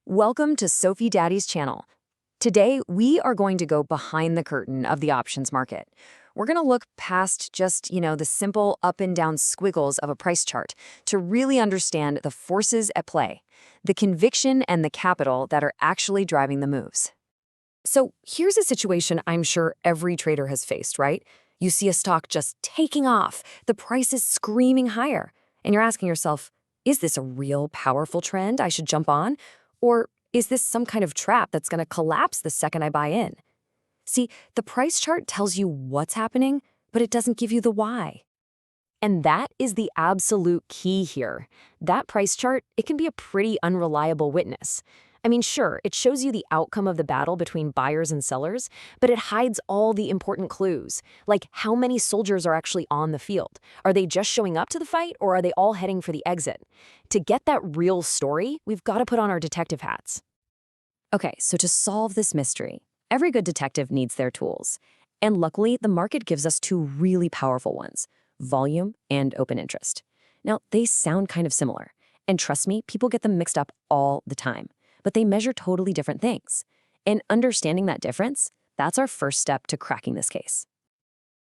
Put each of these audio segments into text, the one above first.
Welcome to Sophie Daddy's channel. Today, we are going to go behind the curtain of the options market. We're going to look past just, the simple up and down squiggles of a price chart to really understand the forces at play, the conviction and the capital that are actually driving the moves. So here's a situation I'm sure every trader has faced, right? You see a stock just taking off, the price is screaming higher, and you're asking yourself, is this a real powerful trend I should jump on? Or is this some kind of trap that's going to collapse the second I buy in? See, the price chart tells you what's happening, but it doesn't give you the why. And that is the absolute key here. That price chart, it can be a pretty unreliable witness. I mean, sure, it shows you the outcome of the battle between buyers and sellers, but it hides all the important clues, like how many soldiers are actually on the field. Are they just showing up to the fight, or are they all heading for the exit? To get that real story, we've got to put on our detective hats. Okay, so to solve this mystery, every good detective needs their tools. And luckily, the market gives us two really powerful ones, volume and open interest. Now, they sound kind of similar. And trust me, people get them mixed up all the time. But they measure totally different things. And understanding that difference, that's our first step to cracking this case.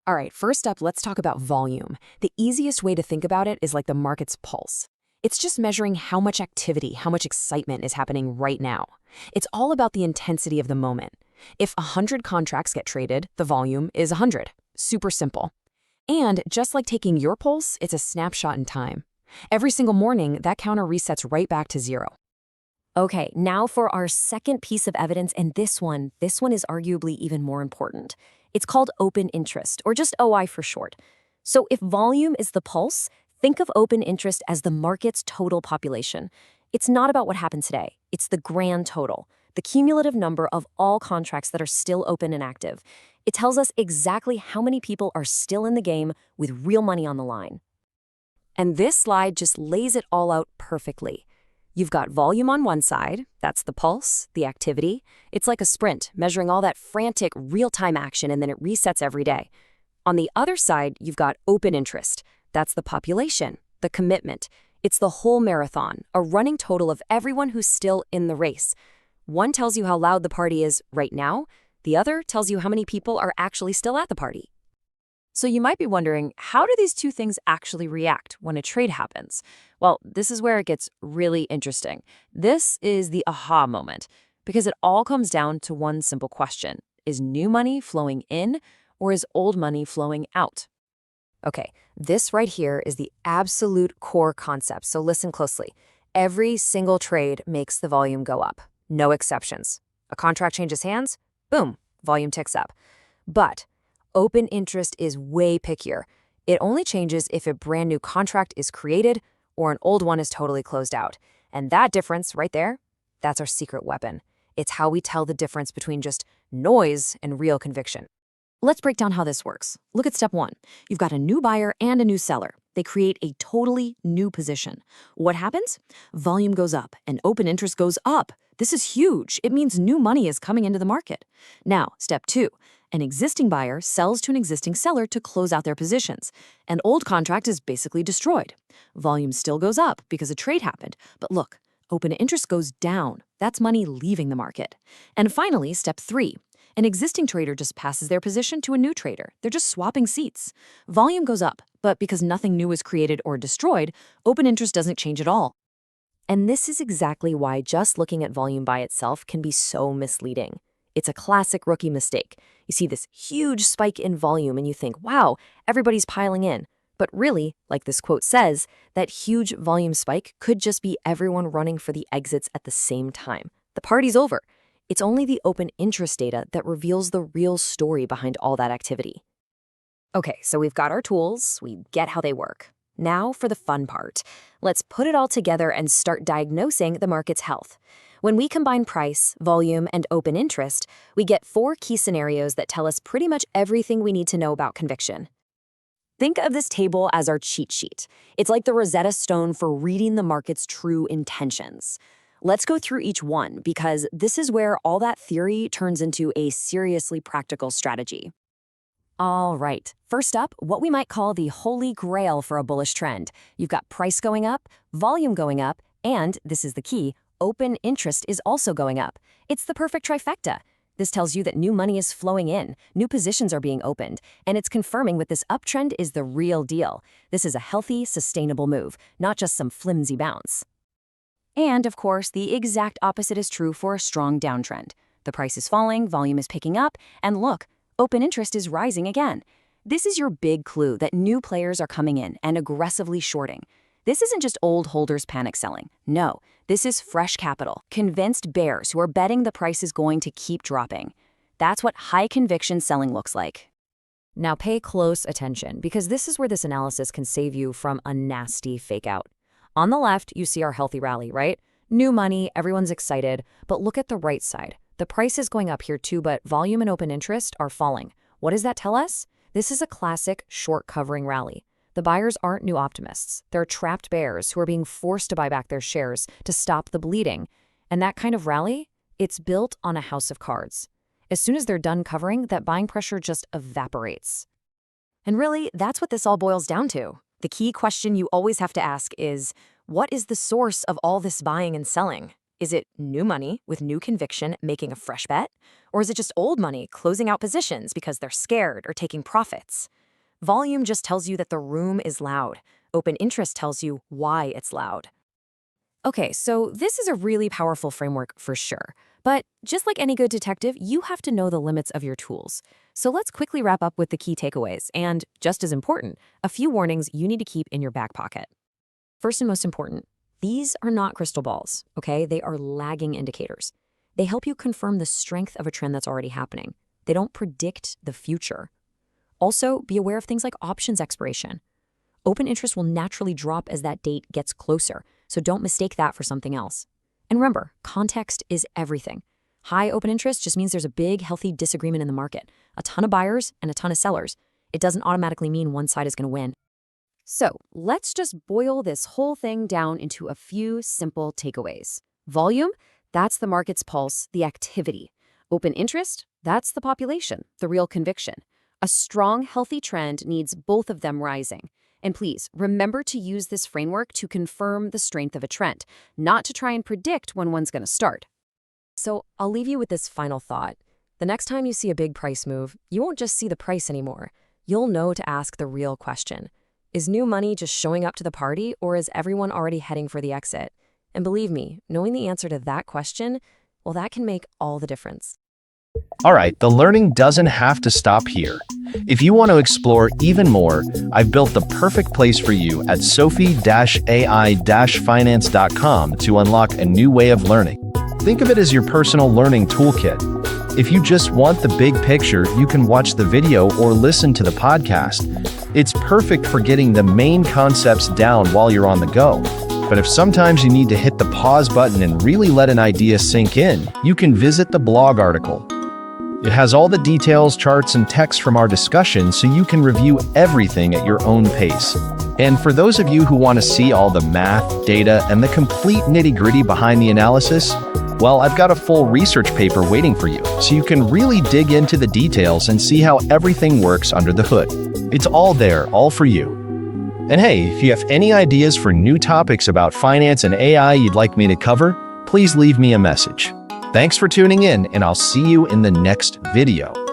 All right, first up, let's talk about volume. The easiest way to think about it is like the market's pulse. It's just measuring how much activity, how much excitement is happening right now. It's all about the intensity of the moment. If 100 contracts get traded, the volume is 100. Super simple. And just like taking your pulse, it's a snapshot in time. Every single morning, that counter resets right back to zero. Okay, now for our second piece of evidence, and this one is arguably even more important. It's called open interest, or just OI for short. So if volume is the pulse, think of open interest as the market's total population. It's not about what happened today. It's the grand total, the cumulative number of all contracts that are still open and active. It tells us exactly how many people are still in the game with real money on the line. And this slide just lays it all out perfectly. You've got volume on one side, that's the pulse, the activity. It's like a sprint, measuring all that frantic, real-time action, and then it resets every day. On the other side, you've got open interest. That's the population, the commitment. It's the whole marathon, a running total of everyone who's still in the race. One tells you how loud the party is right now. The other tells you how many people are actually still at the party. So you might be wondering, how do these two things actually react when a trade happens? Well, this is where it gets really interesting. This is the aha moment, because it all comes down to one simple question. Is new money flowing in, or is old money flowing out? Okay, this right here is the absolute core concept, so listen closely. Every single trade makes the volume go up, no exceptions. A contract changes hands, boom, volume ticks up. But open interest is way pickier. It only changes if a brand new contract is created or an old one is totally closed out. And that difference right there, that's our secret weapon. It's how we tell the difference between just noise and real conviction. Let's break down how this works. Look at step one. You've got a new buyer and a new seller. They create a totally new position. What happens? Volume goes up and open interest goes up. This is huge. It means new money is coming into the market. Now, step two. An existing buyer sells to an existing seller to close out their positions. An old contract is basically destroyed. Volume still goes up because a trade happened. But look, open interest goes down. That's money leaving the market. And finally, step three. An existing trader just passes their position to a new trader. They're just swapping seats. Volume goes up, but because nothing new is created or destroyed, open interest doesn't change at all. And this is exactly why just looking at volume by itself can be so misleading. It's a classic rookie mistake. You see this huge spike in volume and you think, wow, everybody's piling in. But really, like this quote says, that huge volume spike could just be everyone running for the exits at the same time. The party's over. It's only the open interest data that reveals the real story behind all that activity. Okay, so we've got our tools, we get how they work. Now for the fun part. Let's put it all together and start diagnosing the market's health. When we combine price, volume, and open interest, we get 4 key scenarios that tell us pretty much everything we need to know about conviction. Think of this table as our cheat sheet. It's like the Rosetta Stone for reading the market's true intentions. Let's go through each one because this is where all that theory turns into a seriously practical strategy. All right, first up, what we might call the holy grail for a bullish trend. You've got price going up, volume going up, and, this is the key, open interest is also going up. It's the perfect trifecta. This tells you that new money is flowing in, new positions are being opened, and it's confirming that this uptrend is the real deal. This is a healthy, sustainable move, not just some flimsy bounce. And, of course, the exact opposite is true for a strong downtrend. The price is falling, volume is picking up, and look, open interest is rising again. This is your big clue that new players are coming in and aggressively shorting. This isn't just old holders panic selling. No, this is fresh capital, convinced bears who are betting the price is going to keep dropping. That's what high conviction selling looks like. Now pay close attention, because this is where this analysis can save you from a nasty fake out. On the left, you see our healthy rally, right? New money, everyone's excited, but look at the right side. The price is going up here too, but volume and open interest are falling. What does that tell us? This is a classic short covering rally. The buyers aren't new optimists. They're trapped bears who are being forced to buy back their shares to stop the bleeding. And that kind of rally, it's built on a house of cards. As soon as they're done covering, that buying pressure just evaporates. And really, that's what this all boils down to. The key question you always have to ask is, what is the source of all this buying and selling? Is it new money with new conviction making a fresh bet? Or is it just old money closing out positions because they're scared or taking profits? Volume just tells you that the room is loud. Open interest tells you why it's loud. Okay, so this is a really powerful framework for sure. But just like any good detective, you have to know the limits of your tools. So let's quickly wrap up with the key takeaways and, just as important, a few warnings you need to keep in your back pocket. First and most important, these are not crystal balls, okay? They are lagging indicators. They help you confirm the strength of a trend that's already happening. They don't predict the future. Also, be aware of things like options expiration. Open interest will naturally drop as that date gets closer, so don't mistake that for something else. And remember, context is everything. High open interest just means there's a big, healthy disagreement in the market. A ton of buyers and a ton of sellers. It doesn't automatically mean one side is going to win. So let's just boil this whole thing down into a few simple takeaways. Volume, that's the market's pulse, the activity. Open interest, that's the population, the real conviction. A strong, healthy trend needs both of them rising. And please, remember to use this framework to confirm the strength of a trend, not to try and predict when one's going to start. So I'll leave you with this final thought. The next time you see a big price move, you won't just see the price anymore. You'll know to ask the real question. Is new money just showing up to the party, or is everyone already heading for the exit? And believe me, knowing the answer to that question, well, that can make all the difference. All right, the learning doesn't have to stop here. If you want to explore even more, I've built the perfect place for you at sophie-ai-finance.com to unlock a new way of learning. Think of it as your personal learning toolkit. If you just want the big picture, you can watch the video or listen to the podcast. It's perfect for getting the main concepts down while you're on the go. But if sometimes you need to hit the pause button and really let an idea sink in, you can visit the blog article. It has all the details, charts, and text from our discussion so you can review everything at your own pace. And for those of you who want to see all the math, data, and the complete nitty-gritty behind the analysis, well, I've got a full research paper waiting for you, so you can really dig into the details and see how everything works under the hood. It's all there, all for you. And hey, if you have any ideas for new topics about finance and AI you'd like me to cover, please leave me a message. Thanks for tuning in, and I'll see you in the next video.